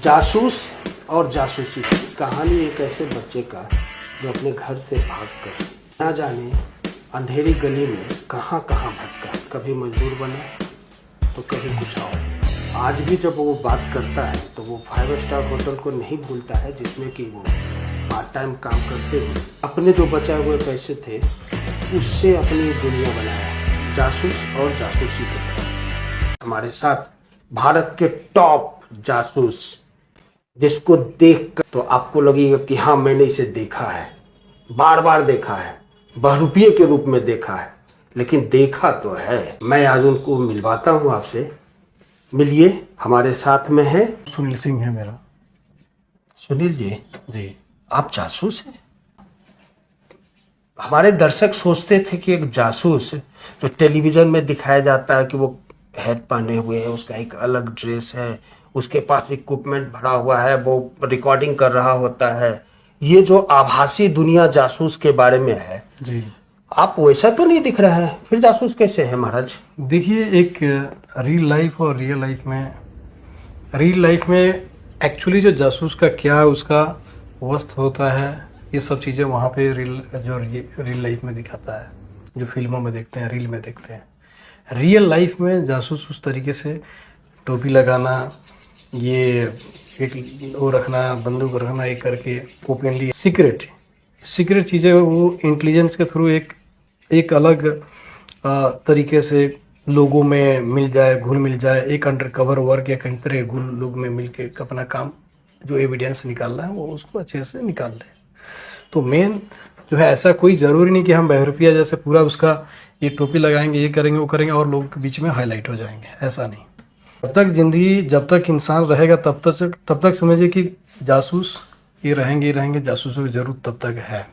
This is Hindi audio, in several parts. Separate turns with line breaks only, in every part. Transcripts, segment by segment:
जासूस और जासूसी कहानी एक ऐसे बच्चे का जो अपने घर से भागकर ना जाने अंधेरी गली में कहाँ कहाँ भटका, कभी मजदूर बना तो कभी कुछ और। आज भी जब वो बात करता है तो वो 5 स्टार होटल को नहीं भूलता है जिसमें कि वो पार्ट टाइम काम करते हुए अपने जो बचाए हुए पैसे थे उससे अपनी दुनिया बनाया, जासूस और जासूसी के। हमारे साथ भारत के टॉप जासूस जिसको देखकर तो आपको लगेगा कि हाँ मैंने इसे देखा है, बार बार देखा है, बहरूपिये के रूप में देखा है, लेकिन देखा तो है। मैं आज उनको मिलवाता हूँ आपसे। मिलिए, हमारे साथ में है
सुनील सिंह है मेरा।
सुनील जी, आप जासूस हैं? हमारे दर्शक सोचते थे कि एक जासूस जो टेलीविजन में दिखाया जाता है कि वो हेड पहने हुए है, उसका एक अलग ड्रेस है, उसके पास इक्विपमेंट भरा हुआ है, वो रिकॉर्डिंग कर रहा होता है, ये जो आभासी दुनिया जासूस के बारे में है
जी,
आप वैसा तो नहीं दिख रहा है, फिर जासूस कैसे है महाराज?
देखिए, एक रियल लाइफ और रियल लाइफ में एक्चुअली जो जासूस का क्या उसका वस्त होता है, ये सब चीज़ें वहाँ पे रियल लाइफ में दिखाता है, जो फिल्मों में देखते हैं, रील में देखते हैं। रियल लाइफ में जासूस उस तरीके से टोपी लगाना, ये एक वो रखना, बंदूक रखना, एक करके ओपनली सीक्रेट चीज़ें वो इंटेलिजेंस के थ्रू एक अलग तरीके से लोगों में मिल जाए, घुल मिल जाए, एक अंडर कवर वर्क या कहीं तरह घुल लोग में मिल के अपना काम जो एविडेंस निकालना है वो उसको अच्छे से निकाल ले। तो मेन जो है, ऐसा कोई ज़रूरी नहीं कि हम बहरूपिया जैसे पूरा उसका ये टोपी लगाएंगे, ये करेंगे, वो करेंगे और लोगों के बीच में हाईलाइट हो जाएंगे, ऐसा नहीं। जब तक इंसान रहेगा तब तक समझिए कि जासूस ये रहेंगे, जासूसों की जरूरत तब तक है।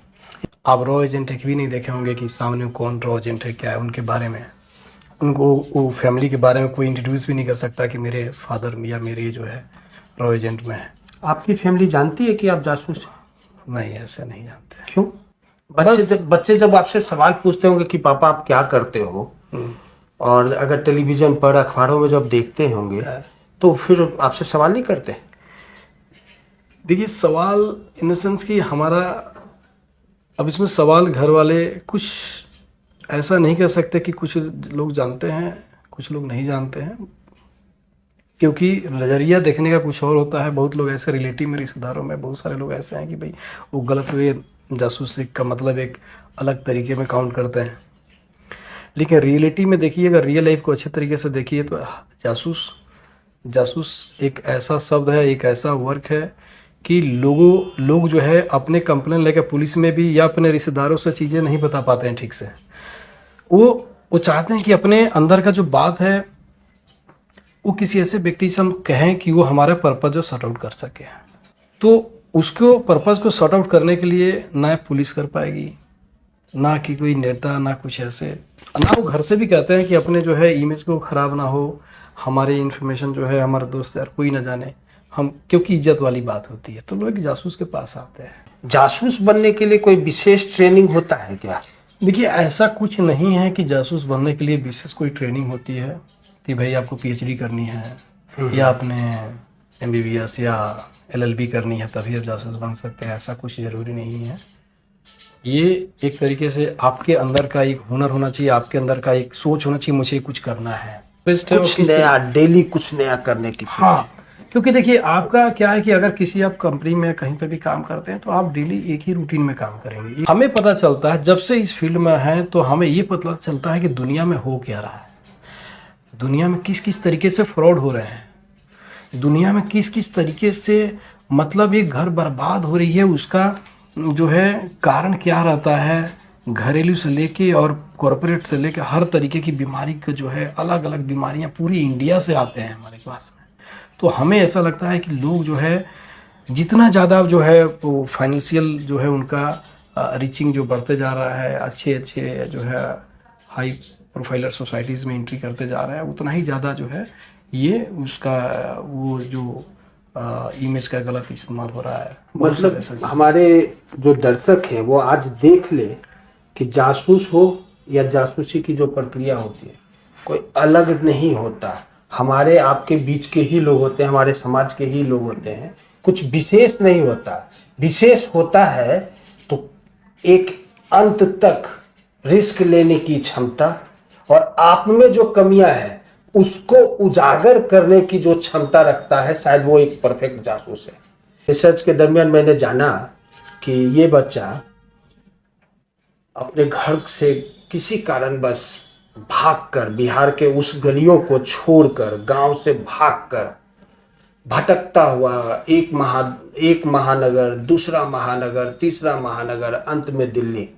आप रॉ एजेंट एक भी नहीं देखे होंगे कि सामने कौन रॉ एजेंट है, क्या है, उनके बारे में उनको वो फैमिली के बारे में कोई इंट्रोड्यूस भी नहीं कर सकता कि मेरे फादर या मेरे जो है रॉ एजेंट में है।
आपकी फैमिली जानती है कि आप जासूस हैं?
नहीं, ऐसे नहीं जानते।
क्यों? बच्चे जब आपसे सवाल पूछते होंगे कि पापा आप क्या करते हो, और अगर टेलीविजन पर अखबारों में जब देखते होंगे तो फिर आपसे सवाल नहीं करते?
देखिए, सवाल इन द सेंस कि हमारा अब इसमें सवाल घर वाले कुछ ऐसा नहीं कह सकते कि कुछ लोग जानते हैं, कुछ लोग नहीं जानते हैं, क्योंकि नज़रिया देखने का कुछ और होता है। बहुत लोग ऐसे रिलेटिव में, रिश्तेदारों में बहुत सारे लोग ऐसे हैं कि भाई वो गलत वे जासूसी का मतलब एक अलग तरीके में काउंट करते हैं। लेकिन रियलिटी में देखिए, अगर रियल लाइफ को अच्छे तरीके से देखिए तो जासूस एक ऐसा शब्द है, एक ऐसा वर्क है कि लोग जो है अपने कंप्लेन लेकर पुलिस में भी या अपने रिश्तेदारों से चीज़ें नहीं बता पाते हैं ठीक से। वो चाहते हैं कि अपने अंदर का जो बात है वो किसी ऐसे व्यक्ति से हम कहें कि वो हमारा पर्पज जो सॉर्ट आउट कर सके। तो उसको पर्पज को सॉर्ट आउट करने के लिए ना पुलिस कर पाएगी, ना कि कोई नेता, ना कुछ ऐसे, ना वो घर से भी कहते हैं कि अपने जो है इमेज को ख़राब ना हो, हमारी इन्फॉर्मेशन जो है हमारे दोस्त यार कोई ना जाने हम, क्योंकि इज्जत वाली बात होती है। तो लोग जासूस के पास आते हैं।
जासूस बनने के लिए कोई विशेष ट्रेनिंग होता है क्या?
देखिए, ऐसा कुछ नहीं है कि जासूस बनने के लिए विशेष कोई ट्रेनिंग होती है कि भाई आपको PhD करनी है या आपने MBBS या LLB करनी है तभी आप जासूस बन सकते हैं, ऐसा कुछ ज़रूरी नहीं है। ये एक तरीके से आपके अंदर का एक हुनर होना चाहिए, आपके अंदर का एक सोच होना चाहिए, मुझे कुछ करना है,
कुछ नया, डेली कुछ नया करने की।
हाँ, क्योंकि देखिए आपका क्या है कि अगर किसी आप कंपनी में कहीं पे भी काम करते हैं तो आप डेली एक ही रूटीन में काम करेंगे। हमें पता चलता है जब से इस फील्ड में हैं तो हमें ये पता चलता है कि दुनिया में हो क्या रहा है, दुनिया में किस किस तरीके से फ्रॉड हो रहे हैं, दुनिया में किस किस तरीके से मतलब ये घर बर्बाद हो रही है, उसका जो है कारण क्या रहता है। घरेलू से लेके और कॉरपोरेट से लेके हर तरीके की बीमारी का जो है अलग अलग बीमारियां पूरी इंडिया से आते हैं हमारे पास में। तो हमें ऐसा लगता है कि लोग जो है जितना ज़्यादा जो है वो फाइनेंशियल जो है उनका रीचिंग जो बढ़ते जा रहा है, अच्छे जो है हाई प्रोफाइलर सोसाइटीज़ में एंट्री करते जा रहा है, उतना ही ज़्यादा जो है ये उसका वो जो इमेज का गलत इस्तेमाल हो रहा है।
मतलब हमारे जो दर्शक हैं वो आज देख ले कि जासूस हो या जासूसी की जो प्रक्रिया होती है कोई अलग नहीं होता। हमारे आपके बीच के ही लोग होते हैं, हमारे समाज के ही लोग होते हैं, कुछ विशेष नहीं होता। विशेष होता है तो एक अंत तक रिस्क लेने की क्षमता, और आप में जो कमियां हैं उसको उजागर करने की जो क्षमता रखता है, शायद वो एक परफेक्ट जासूस है। रिसर्च के दरमियान मैंने जाना कि ये बच्चा अपने घर से किसी कारणवश भागकर, बिहार के उस गलियों को छोड़कर, गांव से भागकर भटकता हुआ एक महानगर, दूसरा महानगर, तीसरा महानगर, अंत में दिल्ली,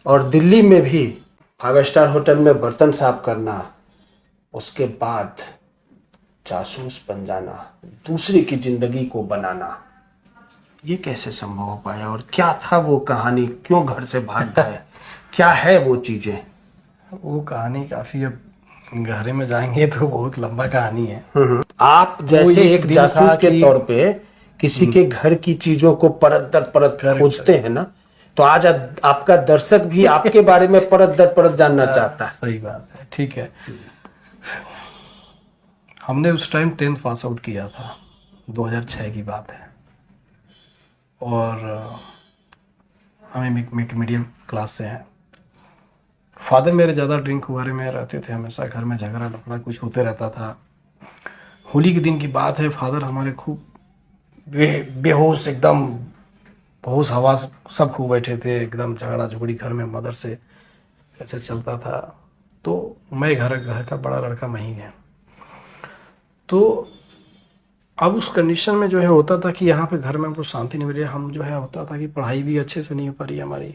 और दिल्ली में भी 5 स्टार होटल में बर्तन साफ करना, उसके बाद जासूस बन जाना, दूसरे की जिंदगी को बनाना। ये कैसे संभव हो पाया, और क्या था वो कहानी, क्यों घर से भाग गए, क्या है वो चीजें?
वो कहानी काफ़ी, अब गहरे में जाएंगे तो बहुत लंबा कहानी है।
आप जैसे एक
दिन
जासूस
था
के
कि-
तौर पे किसी के घर की चीजों को परत दर परत खोजते हैं ना, तो आज आपका दर्शक भी आपके बारे में परत दर परत जानना चाहता है।
सही बात है, ठीक है। हमने उस टाइम 10th पास आउट किया था, 2006 की बात है, और हमें मीडियम क्लास से हैं। फादर मेरे ज़्यादा ड्रिंक वगैरह में रहते थे, हमेशा घर में झगड़ा लफड़ा कुछ होते रहता था। होली के दिन की बात है, फादर हमारे खूब बेहोश, एकदम होश हवास सब खूब बैठे थे, एकदम झगड़ा झुगड़ी घर में मदर से ऐसे चलता था। तो मैं घर का बड़ा लड़का मैं ही है। तो अब उस कंडीशन में जो है होता था कि यहाँ पे घर में हमको शांति नहीं मिली। हम जो है होता था कि पढ़ाई भी अच्छे से नहीं हो पा रही हमारी।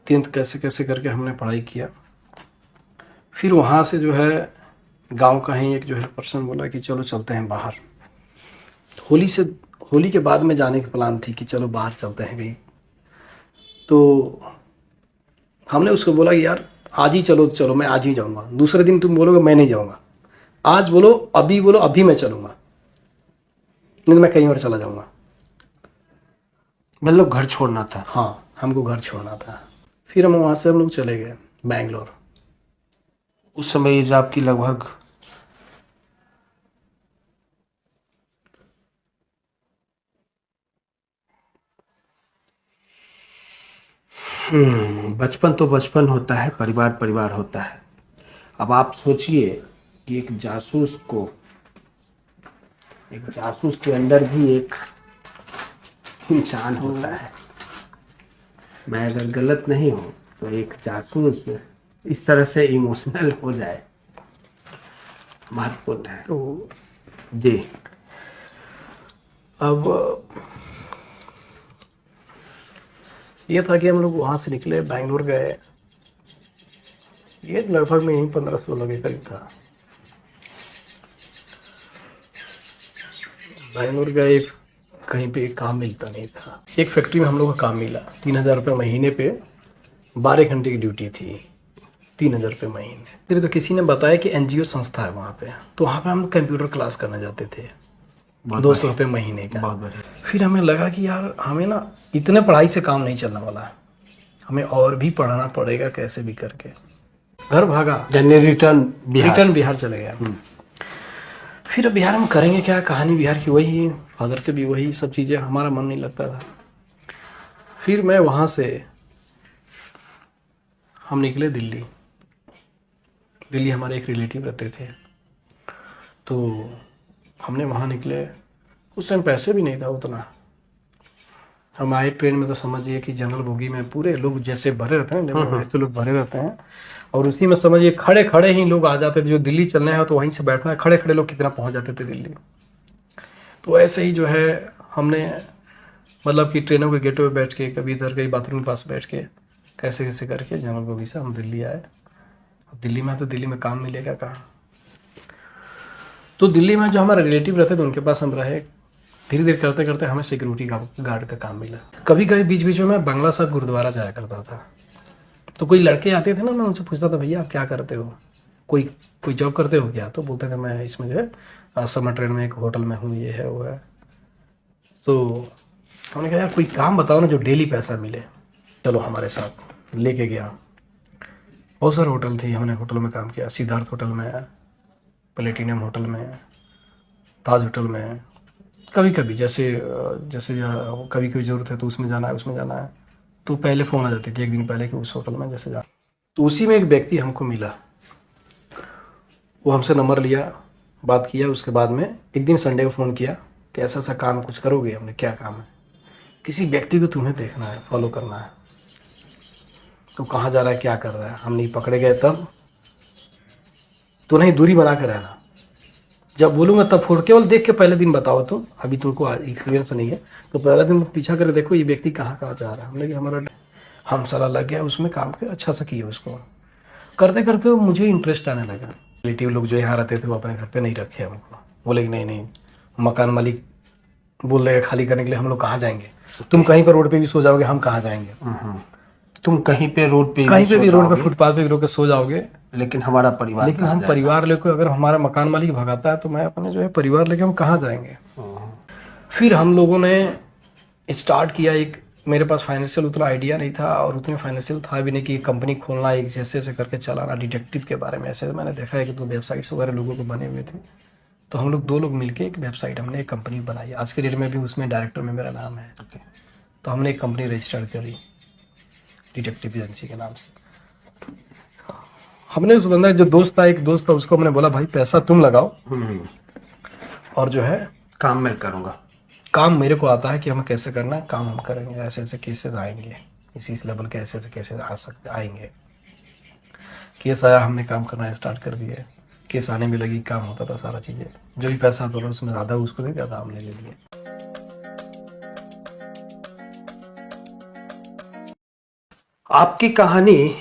10th कैसे कैसे करके हमने पढ़ाई किया। फिर वहाँ से जो है गांव का ही एक जो है पर्सन बोला कि चलो चलते हैं बाहर। होली के बाद में जाने की प्लान थी कि चलो बाहर चलते हैं कहीं। तो हमने उसको बोला कि यार आज ही चलो मैं आज ही जाऊँगा। दूसरे दिन तुम बोलोगे मैं नहीं जाऊँगा। आज बोलो अभी मैं चलूँगा, नहीं तो मैं कहीं और चला जाऊँगा।
मतलब घर छोड़ना था?
हाँ, हमको घर छोड़ना था। फिर हम वहाँ से हम लोग चले गए बैंगलोर।
उस समय एज आपकी लगभग? बचपन तो बचपन होता है, परिवार परिवार होता है। अब आप सोचिए कि एक जासूस के अंदर भी एक इंसान होता है। मैं अगर गलत नहीं हूं तो एक जासूस इस तरह से इमोशनल हो जाए, महत्वपूर्ण है।
तो
जी,
अब ये था कि हम लोग वहाँ से निकले, बैंगलोर गए। ये लगभग में यहीं 15-16 के करीब था। बैंगलोर गए, कहीं पे काम मिलता नहीं था। एक फैक्ट्री में हम लोग का काम मिला, 3000 रुपये महीने पे, 12 घंटे की ड्यूटी थी, 3000 रुपये महीने। फिर तो किसी ने बताया कि NGO संस्था है वहाँ पे, तो वहाँ पे हम कंप्यूटर क्लास करने जाते थे, 200 रुपये महीने का।
बहुत बढ़िया।
फिर हमें लगा कि यार हमें ना इतने पढ़ाई से काम नहीं चलने वाला है, हमें और भी पढ़ना पड़ेगा कैसे भी करके। घर भागा, रिटर्न बिहार चले गया। फिर बिहार में करेंगे क्या, कहानी बिहार की वही, फादर के भी वही सब चीज़ें, हमारा मन नहीं लगता था। फिर मैं वहाँ से हम निकले दिल्ली हमारे एक रिलेटिव रहते थे, तो हमने वहाँ निकले। उस टाइम पैसे भी नहीं था उतना। हम आए ट्रेन में तो समझिए कि जनरल बोगी में पूरे लोग जैसे भरे रहते हैं, तो लोग भरे रहते हैं, और उसी में समझिए खड़े खड़े ही लोग आ जाते थे। जो दिल्ली चलने हैं तो वहीं से बैठना है, खड़े खड़े लोग कितना पहुंच जाते थे दिल्ली। तो ऐसे ही जो है हमने मतलब कि ट्रेनों के गेटों पे बैठ के, कभी इधर कहीं बाथरूम के पास बैठ के, कैसे कैसे करके जनरल बोगी से हम दिल्ली आए। अब दिल्ली में काम मिलेगा कहाँ। तो दिल्ली में जो हमारे रिलेटिव रहते थे उनके पास हम रहे। धीरे धीरे करते करते हमें सिक्योरिटी गार्ड का काम मिला। कभी कभी बीच बीच में मैं बंगला साहब गुरुद्वारा जाया करता था। तो कोई लड़के आते थे ना, मैं उनसे पूछता था भैया आप क्या करते हो, कोई जॉब करते हो क्या? तो बोलते थे मैं इसमें जो है समर ट्रेन में एक होटल में हूँ, ये है वो है। तो हमने कहा यार कोई काम बताओ ना जो डेली पैसा मिले। चलो हमारे साथ, लेके गया। बहुत सारे होटल थी, हमने होटल में काम किया। सिद्धार्थ होटल में, प्लेटिनम होटल में, ताज होटल में, कभी कभी जैसे जैसे कभी कभी ज़रूरत है तो उसमें जाना है, उसमें जाना है, तो पहले फ़ोन आ जाती थी एक दिन पहले कि उस होटल में जैसे जाना। तो उसी में एक व्यक्ति हमको मिला, वो हमसे नंबर लिया, बात किया। उसके बाद में एक दिन संडे को फ़ोन किया कि ऐसा ऐसा काम है, कुछ करोगे? हमने क्या काम है? किसी व्यक्ति को तुम्हें देखना है, फॉलो करना है। तो कहाँ जा रहा है, क्या कर रहा है? हम नहीं पकड़े गए तब तो नहीं, दूरी बना कर रहना, जब बोलूँगा तब फोड़, केवल देख के पहले दिन बताओ तुम, अभी तुमको एक्सपीरियंस नहीं है तो पहले दिन पीछा कर देखो ये व्यक्ति कहाँ कहाँ जा रहा है। हमने कि हमारा हम साला लग गया उसमें काम के, अच्छा से किए उसको। करते करते मुझे इंटरेस्ट आने लगा। रिलेटिव लोग जो यहाँ रहते थे वो अपने घर पे नहीं रखे हमको, बोले कि नहीं नहीं, मकान मालिक बोल देगा खाली करने के लिए, हम लोग कहाँ जाएंगे? तुम कहीं पर रोड पे भी सो जाओगे, हम कहाँ जाएंगे?
तुम कहीं पे रोड पे
कहीं पे भी रोड पे फुटपाथ पे भी रो के सो जाओगे,
लेकिन हमारा परिवार,
लेकिन हम परिवार लेकर, अगर हमारा मकान मालिक भगाता है तो मैं अपने जो है परिवार लेके हम कहाँ जाएंगे? फिर हम लोगों ने स्टार्ट किया। एक मेरे पास फाइनेंशियल उतना आइडिया नहीं था और उतने फाइनेंशियल था भी नहीं कि कंपनी खोलना, एक जैसे ऐसे करके चलाना। डिटेक्टिव के बारे में ऐसे मैंने देखा है कि तो वेबसाइट्स वगैरह लोगों को बने हुए थे, तो हम लोग 2 लोग मिलके एक वेबसाइट, हमने एक कंपनी बनाई। आज के डेट में भी उसमें डायरेक्टर में मेरा नाम है। तो हमने एक कंपनी रजिस्टर्ड करी डिटेक्टिव एजेंसी के नाम से। हमने उस बंदा, जो दोस्त था, एक दोस्त था, उसको हमने बोला भाई पैसा तुम लगाओ और जो है
काम मैं करूँगा,
काम मेरे को आता है कि हमें कैसे करना है, काम हम करेंगे। ऐसे ऐसे केसेस आएंगे, इस लेवल के ऐसे ऐसे केसेस आ सकते आएंगे। केस आया, हमने काम करना स्टार्ट कर दिए। केस आने में लगी, काम होता था, सारा चीज़ें, जो भी पैसा आता था उसमें ज़्यादा उसको दे दिया था, हमने ले लिए।
आपकी कहानी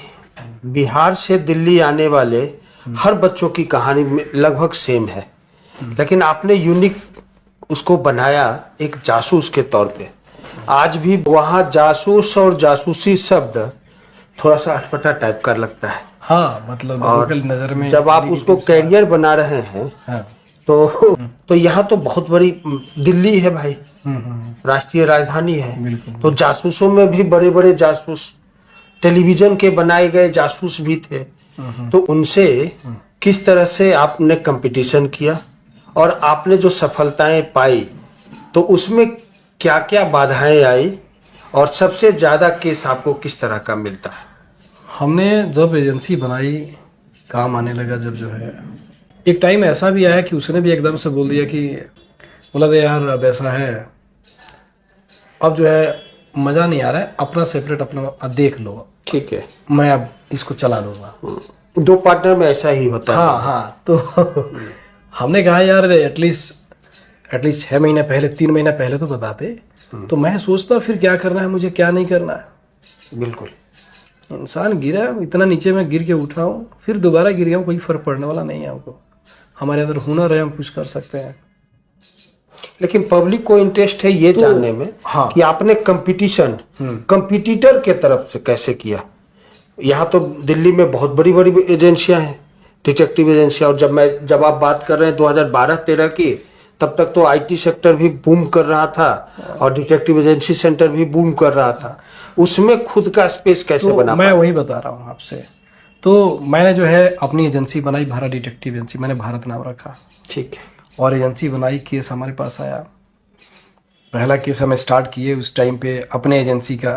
बिहार से दिल्ली आने वाले हर बच्चों की कहानी में लगभग सेम है, लेकिन आपने यूनिक उसको बनाया एक जासूस के तौर पे। आज भी वहाँ जासूस और जासूसी शब्द थोड़ा सा अटपटा टाइप का लगता है।
हाँ, मतलब
और
नज़र में
जब आप उसको कैरियर बना रहे हैं,
हाँ।
तो यहाँ तो बहुत बड़ी दिल्ली है भाई, राष्ट्रीय राजधानी है। तो जासूसों में भी बड़े बड़े जासूस, टेलीविजन के बनाए गए जासूस भी थे। तो उनसे किस तरह से आपने कंपटीशन किया और आपने जो सफलताएं पाई, तो उसमें क्या क्या बाधाएं आई और सबसे ज्यादा केस आपको किस तरह का मिलता है?
हमने जब एजेंसी बनाई, काम आने लगा, जब जो है एक टाइम ऐसा भी आया कि उसने भी एकदम से बोल दिया कि, बोला था यार अब ऐसा है, अब जो है मज़ा नहीं आ रहा है, अपना सेपरेट अपना देख लो,
ठीक है,
मैं अब इसको चला लूँगा।
2 पार्टनर में ऐसा ही होता है।
हाँ हाँ। तो हमने कहा यार एटलीस्ट 6 महीने पहले, 3 महीने पहले तो बताते, तो मैं सोचता फिर क्या करना है मुझे, क्या नहीं करना है।
बिल्कुल,
इंसान गिरा, इतना नीचे में गिर के उठा हूँ, फिर दोबारा गिर गया हूँ, कोई फर्क पड़ने वाला नहीं है हमको। हमारे अंदर हुनर है, हम कुछ कर सकते हैं।
लेकिन पब्लिक को इंटरेस्ट है ये जानने में,
हाँ,
कि आपने कंपटीशन कंपटीटर के तरफ से कैसे किया। यहाँ तो दिल्ली में बहुत बड़ी बड़ी एजेंसियां हैं, डिटेक्टिव एजेंसियां, और जब आप बात कर रहे हैं 2012-13 की, तब तक तो आईटी सेक्टर भी बूम कर रहा था और डिटेक्टिव एजेंसी सेंटर भी बूम कर रहा था। उसमें खुद का स्पेस कैसे
तो
बना?
मैं वही बता रहा हूँ आपसे। तो मैंने जो है अपनी एजेंसी बनाई, भारत डिटेक्टिव एजेंसी, मैंने भारत नाम रखा,
ठीक है।
और एजेंसी बनाई। केस हमारे पास आया, पहला केस हमें स्टार्ट किए उस टाइम पे अपने एजेंसी का।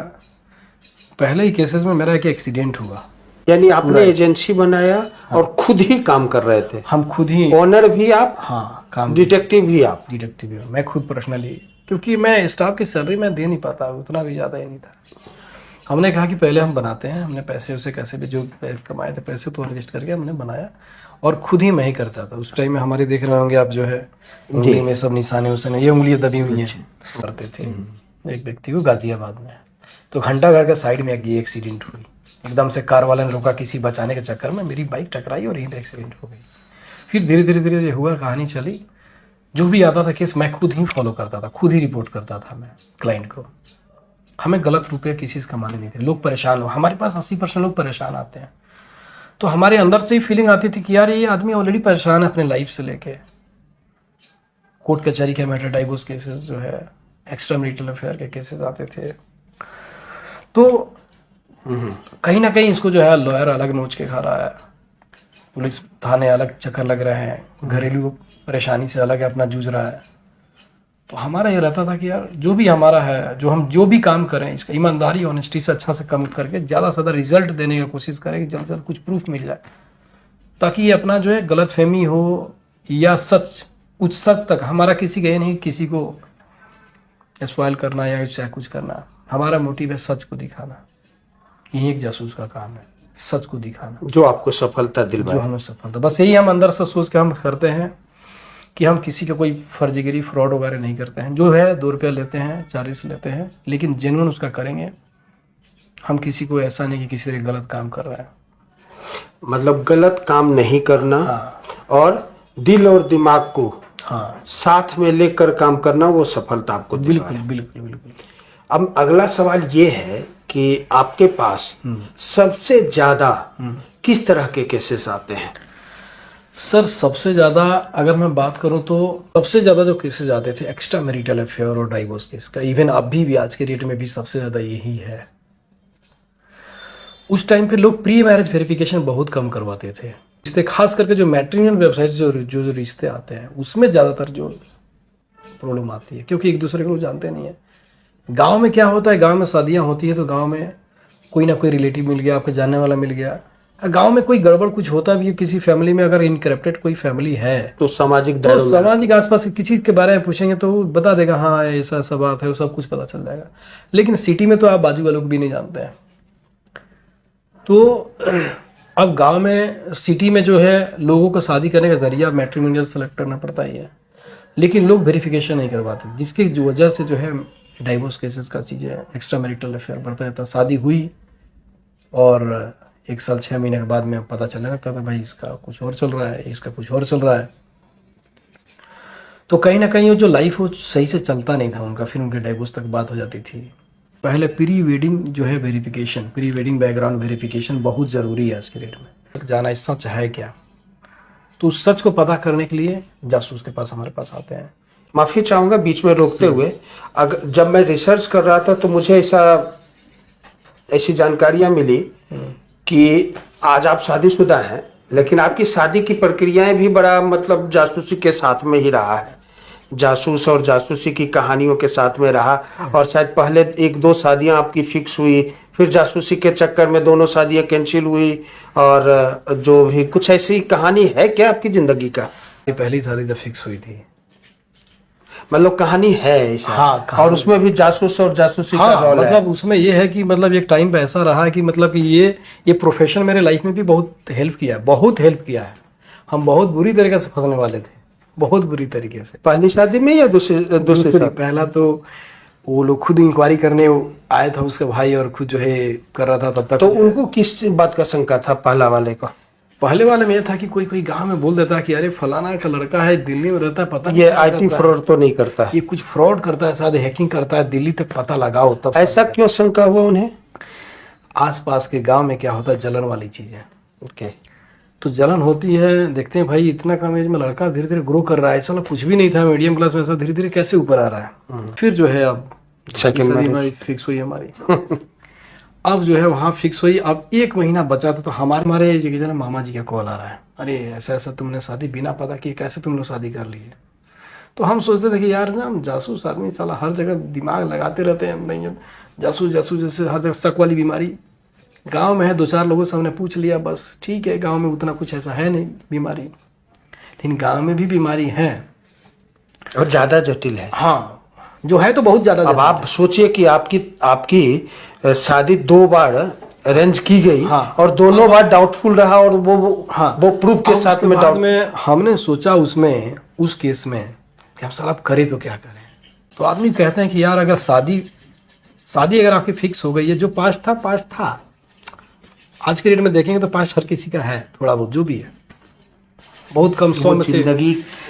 पहले ही केसेस में मेरा एक एक्सीडेंट हुआ।
यानी आपने एजेंसी बनाया और खुद ही काम कर रहे थे?
हम खुद ही,
ओनर भी आप?
हाँ, काम,
डिटेक्टिव भी आप?
डिटेक्टिव भी मैं खुद पर्सनली, क्योंकि मैं स्टाफ की सैलरी मैं दे नहीं पाता, उतना भी ज़्यादा ही नहीं था। हमने कहा कि पहले हम बनाते हैं, हमने पैसे उसे कैसे भी जो कमाए थे पैसे तो इन्वेस्ट करके हमने बनाया, और खुद ही मैं ही करता था। उस टाइम में हमारे देख रहे होंगे आप जो है उंगली में सब निशाने उसाने, ये उंगलियां दबी हुई हैं, करते थे एक व्यक्ति को गाजियाबाद में। तो घंटा घर के साइड में ये एक्सीडेंट हुई, एकदम से कार वाले ने रोका, किसी बचाने के चक्कर में मेरी बाइक टकराई और यही एक्सीडेंट हो गई। फिर धीरे धीरे धीरे ये हुआ, कहानी चली। जो भी आता था केस मैं खुद ही फॉलो करता था, खुद ही रिपोर्ट करता था मैं क्लाइंट को। हमें गलत रुपये किसी से कमाने नहीं थे। लोग परेशान हो, हमारे पास 80% लोग परेशान आते हैं, तो हमारे अंदर से ही फीलिंग आती थी कि यार ये आदमी ऑलरेडी परेशान है अपने लाइफ से लेके। कोर्ट कचहरी के मैटर, डाइवोर्स केसेस जो है, एक्स्ट्रा मैरिटल अफेयर के केसेस आते थे, तो कहीं ना कहीं इसको जो है लॉयर अलग नोच के खा रहा है। पुलिस थाने अलग चक्कर लग रहे हैं, घरेलू परेशानी से अलग है अपना जूझ रहा है। तो हमारा ये रहता था कि यार जो भी हमारा है, जो भी काम करें इसका ईमानदारी ऑनेस्टी से अच्छा से कम करके ज़्यादा से ज़्यादा रिजल्ट देने की कोशिश करें कि जल्द से जल्द कुछ प्रूफ मिल जाए, ताकि ये अपना जो है गलतफहमी हो या सच, उस सच तक हमारा किसी का ये नहीं किसी को स्पॉइल करना या चाहे कुछ करना। हमारा मोटिव है सच को दिखाना। यही एक जासूस का काम है, सच को दिखाना,
जो आपको सफलता दिलवाए।
जो हमें सफलता, बस यही हम अंदर से सोच के हम करते हैं कि हम किसी का कोई फर्जीगिरी फ्रॉड वगैरह नहीं करते हैं। जो है 2 रुपया लेते हैं, 40 लेते हैं, लेकिन जेन्युइन उसका करेंगे। हम किसी को ऐसा नहीं कि किसी से गलत काम कर रहा है,
मतलब गलत काम नहीं करना।
हाँ।
और दिल और दिमाग को
हाँ
साथ में लेकर काम करना, वो सफलता आपको दिलवाए।
बिल्कुल बिल्कुल बिल्कुल।
अब अगला सवाल ये है कि आपके पास सबसे ज्यादा किस तरह के केसेस आते हैं?
सर सबसे ज़्यादा अगर मैं बात करूं तो सबसे ज़्यादा जो केसेस आते थे एक्स्ट्रा मैरिटल अफेयर और डाइवोर्स केस का। इवन अभी भी आज के डेट में भी सबसे ज़्यादा यही है। उस टाइम पे लोग प्री मैरिज वेरिफिकेशन बहुत कम करवाते थे। रिश्ते खास करके जो मैट्रिमोनियल वेबसाइट जो रिश्ते आते हैं उसमें ज़्यादातर जो प्रॉब्लम आती है, क्योंकि एक दूसरे को लोग जानते नहीं है। गाँव में क्या होता है, गाँव में शादियाँ होती है तो गाँव में कोई ना कोई रिलेटिव मिल गया, आपके जानने वाला मिल गया। गांव में कोई गड़बड़ कुछ होता भी है, किसी फैमिली में अगर इनकरप्टेड कोई फैमिली है
तो सामाजिक
तो सामाजिक आसपास किसी के बारे में पूछेंगे तो वो बता देगा हाँ ऐसा ऐसा बात है, वो सब कुछ पता चल जाएगा। लेकिन सिटी में तो आप बाजू वालों को भी नहीं जानते हैं। तो अब गांव में, सिटी में जो है लोगों को शादी करने का जरिया मैट्रिमोनियल सेलेक्ट करना पड़ता ही है, लेकिन लोग वेरिफिकेशन नहीं करवाते, जिसकी वजह से जो है डाइवोर्स केसेस का चीज़ें एक्स्ट्रा मैरिटल अफेयर बढ़ता रहता। शादी हुई और 1 साल 6 महीने के बाद में पता चलने लगता था भाई इसका कुछ और चल रहा है, इसका कुछ और चल रहा है। तो कहीं ना कहीं वो जो लाइफ वो सही से चलता नहीं था उनका, फिर उनके डाइवोर्स तक बात हो जाती थी। पहले प्री वेडिंग जो है verification, pre wedding background verification बहुत ज़रूरी है आज के डेट में। जाना इस सच है क्या, तो उस सच को पता करने के लिए जासूस के पास हमारे पास आते हैं।
माफी चाहूंगा बीच में रोकते हुए, अगर जब मैं रिसर्च कर रहा था तो मुझे ऐसी जानकारियां मिली कि आज आप शादीशुदा हैं, लेकिन आपकी शादी की प्रक्रियाएं भी बड़ा मतलब जासूसी के साथ में ही रहा है। जासूस और जासूसी की कहानियों के साथ में रहा, और शायद पहले 1-2 शादियां आपकी फिक्स हुई, फिर जासूसी के चक्कर में दोनों शादियां कैंसिल हुई, और जो भी कुछ ऐसी कहानी है क्या आपकी जिंदगी का?
ये पहली शादी जब फिक्स हुई थी,
मतलब कहानी है ऐसा?
हाँ,
और उसमें भी जासूस और जासूसी का रोल है।
मतलब उसमें ये है कि मतलब एक टाइम पे ऐसा रहा है कि मतलब कि ये प्रोफेशन मेरे लाइफ में भी बहुत हेल्प किया है, बहुत हेल्प किया है। हम बहुत बुरी तरीके से फंसने वाले थे, बहुत बुरी तरीके से।
पहली शादी में या दूसरी?
पहला तो वो लोग खुद इंक्वायरी करने आया था, उसका भाई, और खुद जो है कर रहा था तब तक।
तो उनको किस बात का शंका था पहला वाले का?
पहले वाले में ये था कि कोई गांव में बोल देता कि अरे फलाना का लड़का है, दिल्ली में रहता है, पता नहीं
ये आईटी फ्रॉड तो नहीं करता,
ये कुछ फ्रॉड करता है, शायद हैकिंग करता है, दिल्ली तक पता लगाओ। तब
ऐसा क्यों शंका हुआ उन्हें?
आसपास के गांव में क्या होता है, जलन वाली चीज है।
ओके।
तो जलन होती है, देखते हैं भाई इतना कम एज में लड़का धीरे धीरे ग्रो कर रहा है, ऐसा कुछ भी नहीं था मीडियम क्लास में, ऐसा धीरे धीरे कैसे ऊपर आ रहा है। फिर जो है अब सेकंड फिक्स हुई हमारी। अब जो है वहाँ फिक्स हुई। अब 1 महीना बचा था तो हमारे जगह मामा जी का कॉल आ रहा है, अरे ऐसा ऐसा तुमने शादी बिना पता किए कैसे तुम लोग शादी कर लिए। तो हम सोचते थे कि यार ना हम जासूस आदमी, साला हर जगह दिमाग लगाते रहते हैं, नहीं जासूस जासूस जैसे हर जगह शक वाली बीमारी। गांव में है, 2-4 लोगों से हमने पूछ लिया, बस ठीक है, गांव में उतना कुछ ऐसा है नहीं बीमारी, लेकिन गांव में भी बीमारी है
और ज्यादा जटिल है।
हाँ, जो है तो बहुत ज्यादा।
अब आप सोचिए कि आपकी शादी 2 बार अरेंज की गई,
हाँ,
और दोनों बार डाउटफुल रहा, और वो प्रूफ के साथ में
डाउट में हमने सोचा उसमें, उस केस में कि अब साला आप करें तो क्या करें। तो आदमी कहते हैं कि यार अगर शादी अगर आपकी फिक्स हो गई है, जो पास्ट था। आज के डेट में देखेंगे तो पास्ट हर किसी का है, थोड़ा बहुत जो भी है, बहुत कम 100 में से।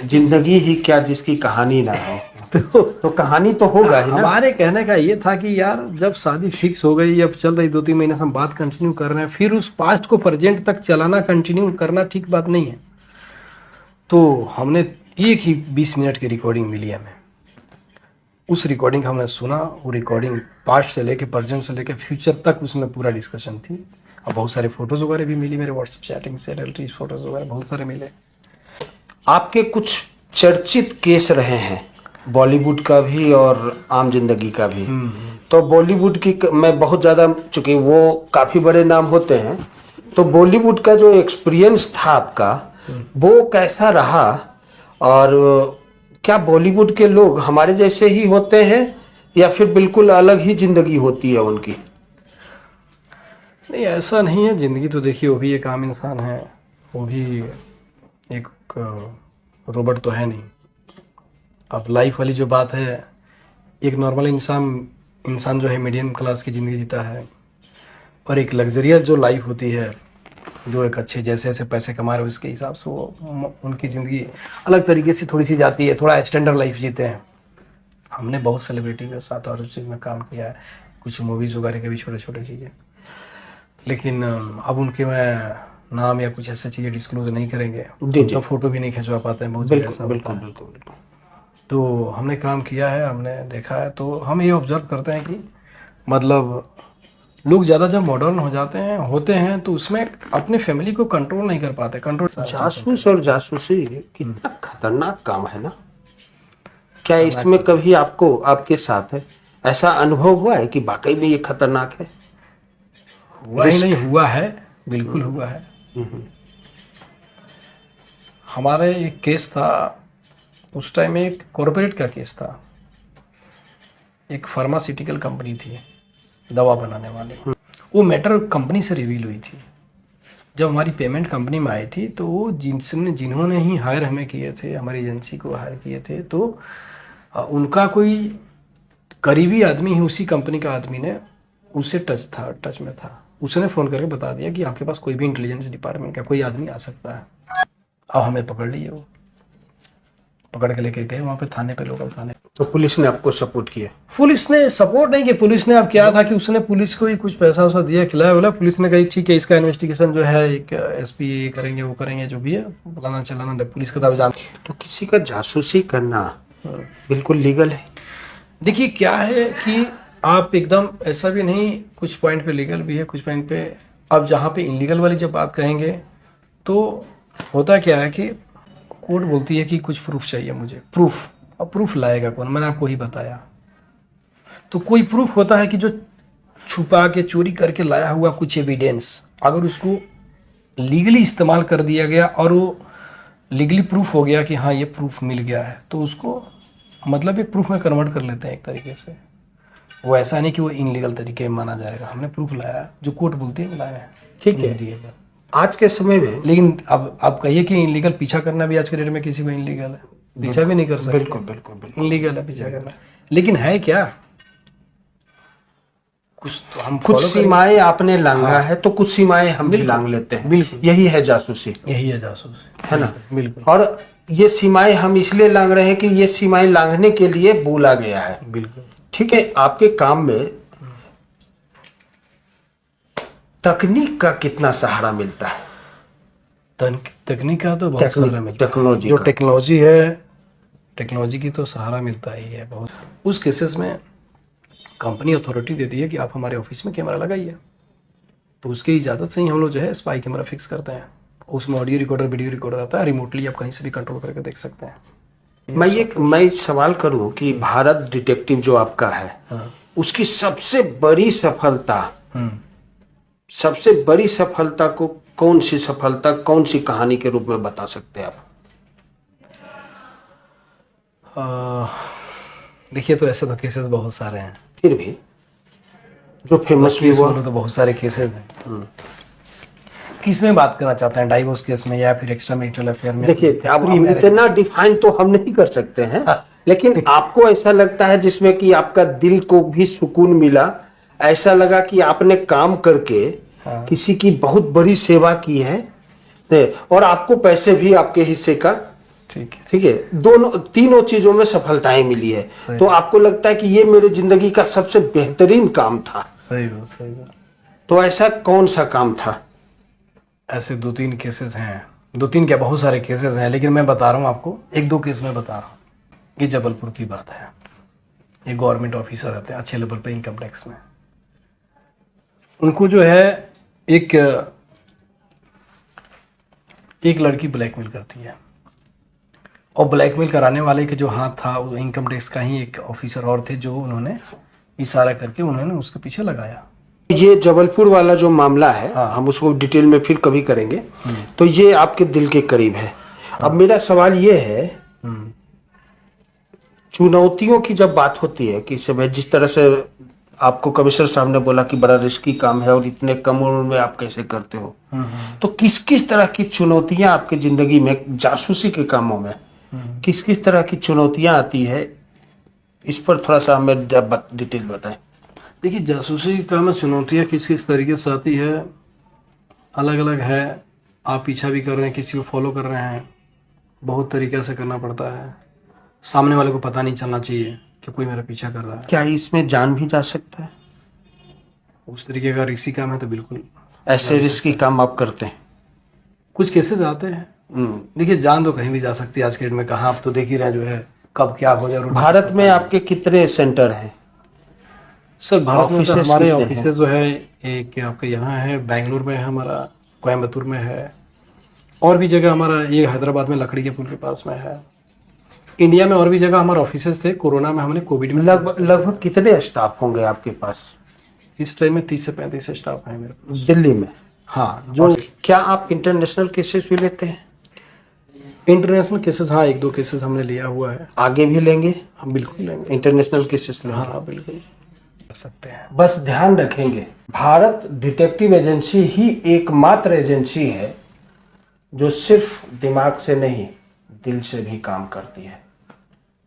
जिंदगी ही क्या जिसकी कहानी ना हो। तो कहानी तो होगा ही ना।
हमारे कहने का ये था कि यार जब शादी फिक्स हो गई, अब चल रही 2-3 महीने से हम बात कंटिन्यू कर रहे हैं, फिर उस पास्ट को प्रेजेंट तक चलाना, कंटिन्यू करना ठीक बात नहीं है। तो हमने एक ही 20 मिनट की रिकॉर्डिंग मिली हमें, उस रिकॉर्डिंग हमने सुना। वो रिकॉर्डिंग पास्ट से लेके प्रेजेंट से लेके फ्यूचर तक उसमें पूरा डिस्कशन थी। और बहुत सारे फोटोज़ वगैरह भी मिली मेरे व्हाट्सएप चैटिंग से, रिलेटिव फोटोज़ वगैरह बहुत सारे मिले।
आपके कुछ चर्चित केस रहे हैं, बॉलीवुड का भी और आम जिंदगी का भी। तो बॉलीवुड की मैं बहुत ज़्यादा, चूंकि वो काफ़ी बड़े नाम होते हैं, तो बॉलीवुड का जो एक्सपीरियंस था आपका वो कैसा रहा? और क्या बॉलीवुड के लोग हमारे जैसे ही होते हैं या फिर बिल्कुल अलग ही जिंदगी होती है उनकी?
नहीं, ऐसा नहीं है। ज़िंदगी तो देखिए, वो भी एक आम इंसान है, वो भी एक रोबोट तो है नहीं। अब लाइफ वाली जो बात है, एक नॉर्मल इंसान जो है मीडियम क्लास की ज़िंदगी जीता है, और एक लग्जरियस जो लाइफ होती है, जो एक अच्छे जैसे जैसे पैसे कमा रहे हो उसके हिसाब से वो उनकी ज़िंदगी अलग तरीके से थोड़ी सी जाती है, थोड़ा स्टैंडर्ड लाइफ जीते हैं। हमने बहुत सेलिब्रिटी के साथ और उस चीज़ में काम किया है, कुछ मूवीज़ वगैरह के भी छोटे छोटे चीज़ें, लेकिन अब उनके मैं नाम या कुछ ऐसी चीज़ें डिस्क्लोज नहीं करेंगे। तो फ़ोटो भी नहीं खिंचवा पाते हैं, बहुत
बिल्कुल बिल्कुल बिल्कुल बिल्कुल।
तो हमने काम किया है, हमने देखा है, तो हम ये ऑब्जर्व करते हैं कि मतलब लोग ज़्यादा जब मॉडर्न होते हैं तो उसमें अपने फैमिली को कंट्रोल नहीं कर पाते।
जासूस और जासूसी कितना खतरनाक काम है ना। क्या इसमें कभी आपको, आपके साथ है ऐसा अनुभव हुआ है कि वाकई में ये खतरनाक है?
हुआ ही नहीं, हुआ है, बिल्कुल हुआ है। हमारे एक केस था उस टाइम, एक कॉरपोरेट का केस था। एक फार्मास्यूटिकल कंपनी थी, दवा बनाने वाली। वो मैटर कंपनी से रिवील हुई थी। जब हमारी पेमेंट कंपनी में आई थी तो वो जिन्होंने ही हायर हमें किए थे, हमारी एजेंसी को हायर किए थे, तो उनका कोई करीबी आदमी ही, उसी कंपनी का आदमी ने उससे टच में था। उसने फ़ोन करके बता दिया कि आपके पास कोई भी इंटेलिजेंस डिपार्टमेंट का कोई आदमी आ सकता है। अब हमें पकड़ लिए, वो पकड़ के लेके गए वहाँ पे थाने पे, लोकल थाने।
तो पुलिस ने आपको सपोर्ट किया?
पुलिस ने सपोर्ट नहीं किया। पुलिस ने अब क्या था कि उसने पुलिस को ही कुछ पैसा वैसा दिया, खिलाया बोला। पुलिस ने कही ठीक है, इसका इन्वेस्टिगेशन जो है एक एसपी करेंगे, वो करेंगे, जो भी है बताना चलाना, पुलिस का दावा।
तो किसी का जासूसी करना बिल्कुल लीगल है?
देखिए क्या है कि आप एकदम ऐसा भी नहीं, कुछ पॉइंट पे लीगल भी है, कुछ पॉइंट पे अब जहाँ पे इनलीगल वाली जब बात कहेंगे तो होता क्या है कि कोर्ट बोलती है कि कुछ प्रूफ चाहिए मुझे। प्रूफ, अब प्रूफ लाएगा कौन? मैंने आपको ही बताया। तो कोई प्रूफ होता है कि जो छुपा के चोरी करके लाया हुआ कुछ एविडेंस, अगर उसको लीगली इस्तेमाल कर दिया गया और वो लीगली प्रूफ हो गया कि हाँ ये प्रूफ मिल गया है, तो उसको मतलब एक प्रूफ में कन्वर्ट कर लेते हैं एक तरीके से। वो ऐसा नहीं कि वो इनलीगल तरीके में माना जाएगा। हमने प्रूफ लाया, जो कोर्ट बोलती है लाया है,
ठीक है। आज के समय में
लेकिन अब आप कहिए कि इनलीगल पीछा करना भी आज के डेट में किसी को इनलीगल है, पीछा भी नहीं कर सकते।
बिल्कुल बिल्कुल बिल्कुल
इनलीगल है पीछा करना, लेकिन है क्या, कुछ तो हम
कुछ सीमाएं आपने लांघा है तो कुछ सीमाएं हम भी लांघ लेते हैं।
बिल्कुल,
यही है जासूसी,
यही है जासूसी,
है ना?
बिल्कुल।
और ये सीमाएं हम इसलिए लांघ रहे हैं कि ये सीमाएं लांघने के लिए बोला गया है।
बिल्कुल
ठीक है। आपके काम में तकनीक का कितना सहारा मिलता है?
तकनीक का तो बहुत सहारा मिलता है।
टेक्नोलॉजी,
जो टेक्नोलॉजी है, टेक्नोलॉजी की तो सहारा मिलता ही है बहुत। उस केसेस में कंपनी अथॉरिटी देती है कि आप हमारे ऑफिस में कैमरा लगाइए, तो उसकी इजाज़त से ही हम लोग जो है स्पाई कैमरा फिक्स करते हैं। उसमें ऑडियो रिकॉर्डर, वीडियो रिकॉर्डर आता है, रिमोटली आप कहीं से भी कंट्रोल करके देख सकते हैं।
मैं सवाल करूं कि भारत डिटेक्टिव जो आपका है, उसकी सबसे बड़ी सफलता, सबसे बड़ी सफलता को कौन सी सफलता, कौन सी कहानी के रूप में बता सकते हैं आप?
देखिए, तो ऐसे तो केसेस बहुत सारे हैं,
फिर भी जो फेमस भी हुआ
तो बहुत सारे केसेस हैं। किस में बात करना चाहते हैं, डाइवोर्स केस में या फिर एक्स्ट्रा मैरिटल अफेयर में?
देखिए, अब इतना डिफाइन तो हम नहीं कर सकते हैं, लेकिन आपको ऐसा लगता है जिसमें कि आपका दिल को भी सुकून मिला, ऐसा लगा कि आपने काम करके किसी की बहुत बड़ी सेवा की है और आपको पैसे भी आपके हिस्से का, ठीक है, दोनों तीनों चीजों में सफलताएं मिली है, तो आपको लगता है कि ये मेरी जिंदगी का सबसे बेहतरीन काम था?
सही बात।
तो ऐसा कौन सा काम था?
ऐसे 2-3 केसेस हैं, 2-3 क्या, बहुत सारे केसेस हैं, लेकिन मैं बता रहा हूँ आपको, 1-2 केस में बता रहा हूँ। ये जबलपुर की बात है। ये गवर्नमेंट ऑफिसर रहते हैं अच्छे लेवल पे इनकम टैक्स में। उनको जो है एक लड़की ब्लैकमेल करती है, और ब्लैकमेल कराने वाले के जो हाथ था वो इनकम टैक्स का ही एक ऑफिसर और थे, जो उन्होंने इशारा करके उन्होंने उसके पीछे लगाया।
ये जबलपुर वाला जो मामला है,
हाँ।
हम उसको डिटेल में फिर कभी करेंगे। तो ये आपके दिल के करीब है। अब मेरा सवाल ये है, चुनौतियों की जब बात होती है कि समय जिस तरह से आपको कमिश्नर साहब ने बोला कि बड़ा रिस्की काम है और इतने कम उम्र में आप कैसे करते हो, तो किस किस तरह की चुनौतियां आपकी जिंदगी में जासूसी के कामों में किस किस तरह की चुनौतियां आती है, इस पर थोड़ा सा हमें डिटेल बताएं।
देखिए, जासूसी का में चुनौतियाँ किस किस तरीके से आती है, अलग अलग है। आप पीछा भी कर रहे हैं, किसी को फॉलो कर रहे हैं, बहुत तरीके से करना पड़ता है। सामने वाले को पता नहीं चलना चाहिए कि कोई मेरा पीछा कर रहा है।
क्या इसमें जान भी जा सकता है?
उस तरीके का रिस्की काम है तो बिल्कुल।
ऐसे रिस्की काम आप करते हैं?
कुछ केसेस आते हैं। देखिए, जान तो कहीं भी जा सकती है आज के डेट में। कहाँ आप तो देख ही रहे हैं जो है कब क्या हो जाए।
भारत में आपके कितने सेंटर हैं?
सर, भारत में तो
ऑफिसेस
हमारे
कितने
ऑफिसेज जो है, एक आपके यहाँ है, बेंगलुरु में है हमारा, कोयम्बतूर में है, और भी जगह हमारा ये हैदराबाद में लकड़ी के पुल के पास में है। इंडिया में और भी जगह हमारे ऑफिसेज थे। कोरोना में हमने कोविड में
लगभग कितने स्टाफ होंगे आपके पास?
इस टाइम में 30 से 35 स्टाफ है मेरे पास
दिल्ली में?
हाँ।
जो क्या आप इंटरनेशनल केसेस भी लेते हैं?
इंटरनेशनल केसेस, हाँ, एक दो केसेस हमने लिया हुआ है।
आगे भी लेंगे?
हम बिल्कुल लेंगे,
इंटरनेशनल केसेस लेंगे।
हाँ बिल्कुल कर सकते हैं।
बस ध्यान रखेंगे, भारत डिटेक्टिव एजेंसी ही एकमात्र एजेंसी है जो सिर्फ दिमाग से नहीं दिल से भी काम करती है।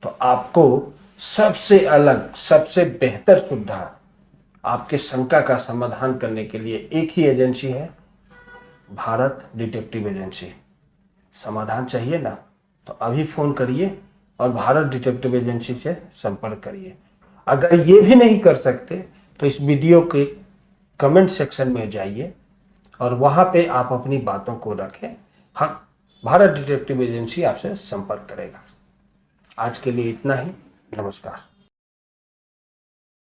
तो आपको सबसे अलग, सबसे बेहतर सुविधा, आपके शंका का समाधान करने के लिए एक ही एजेंसी है, भारत डिटेक्टिव एजेंसी। समाधान चाहिए ना, तो अभी फोन करिए और भारत डिटेक्टिव एजेंसी से संपर्क करिए। अगर ये भी नहीं कर सकते तो इस वीडियो के कमेंट सेक्शन में जाइए और वहां पे आप अपनी बातों को रखें। हम भारत डिटेक्टिव एजेंसी आपसे संपर्क करेगा। आज के लिए इतना ही। नमस्कार।